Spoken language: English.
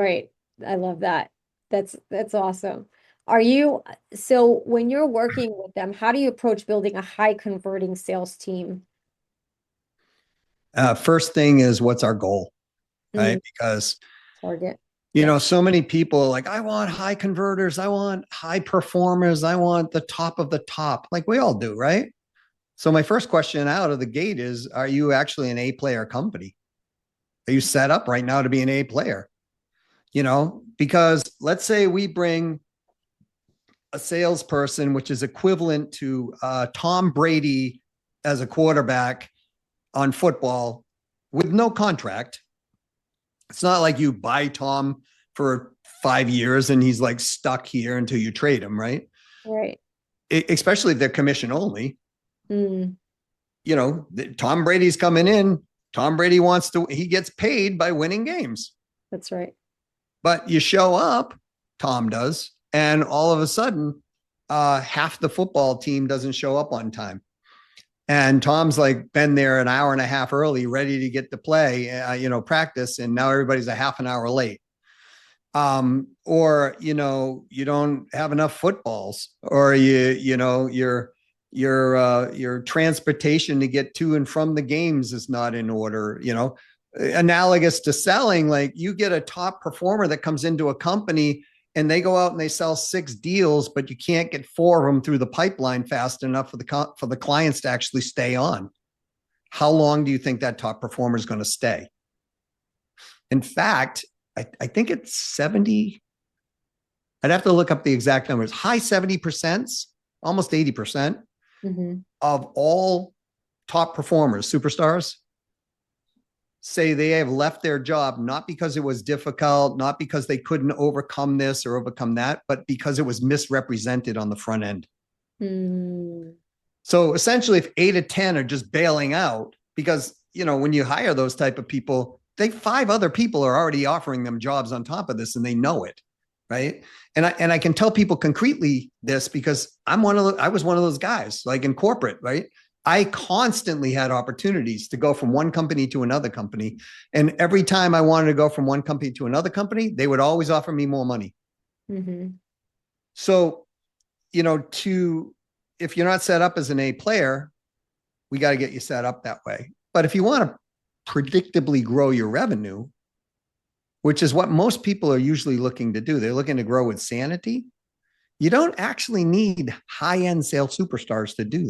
Right. I love that. That's awesome. So when you're working with them, how do you approach building a high converting sales team? First thing is what's our goal, right? Mm, Because, target. Yeah. so many people are like, I want high converters. I want high performers. I want the top of the top, like we all do, right? So my first question out of the gate is, are you actually an A player company? Are you set up right now to be an A player? Because let's say we bring a salesperson, which is equivalent to Tom Brady as a quarterback on football with no contract. It's not like you buy Tom for 5 years and he's like stuck here until you trade him, right? Right. Especially if they're commission only. Mm, Tom Brady's coming in. Tom Brady he gets paid by winning games. that's right. But you show up, Tom does, and all of a sudden, half the football team doesn't show up on time. And Tom's like been there an hour and a half early, ready to get to play, practice, and now everybody's a half an hour late. Or you don't have enough footballs, or your transportation to get to and from the games is not in order. Analogous to selling, like you get a top performer that comes into a company and they go out and they sell 6 deals, but you can't get 4 of them through the pipeline fast enough for the clients to actually stay on. How long do you think that top performer is going to stay? In fact, I think it's 70. I'd have to look up the exact numbers. High 70%, almost 80% Hmm. of all top performers, superstars, say they have left their job not because it was difficult, not because they couldn't overcome this or overcome that, but because it was misrepresented on the front end. Mm, So essentially, if 8 of 10 are just bailing out, because when you hire those type of people, 5 other people are already offering them jobs on top of this, and they know it, right? And I can tell people concretely this because I was one of those guys, like in corporate, right? I constantly had opportunities to go from one company to another company. And every time I wanted to go from one company to another company, they would always offer me more money. hmm. So, to if you're not set up as an A player, we got to get you set up that way. But if you want to predictably grow your revenue, which is what most people are usually looking to do, they're looking to grow with sanity. You don't actually need high end sales superstars to do that.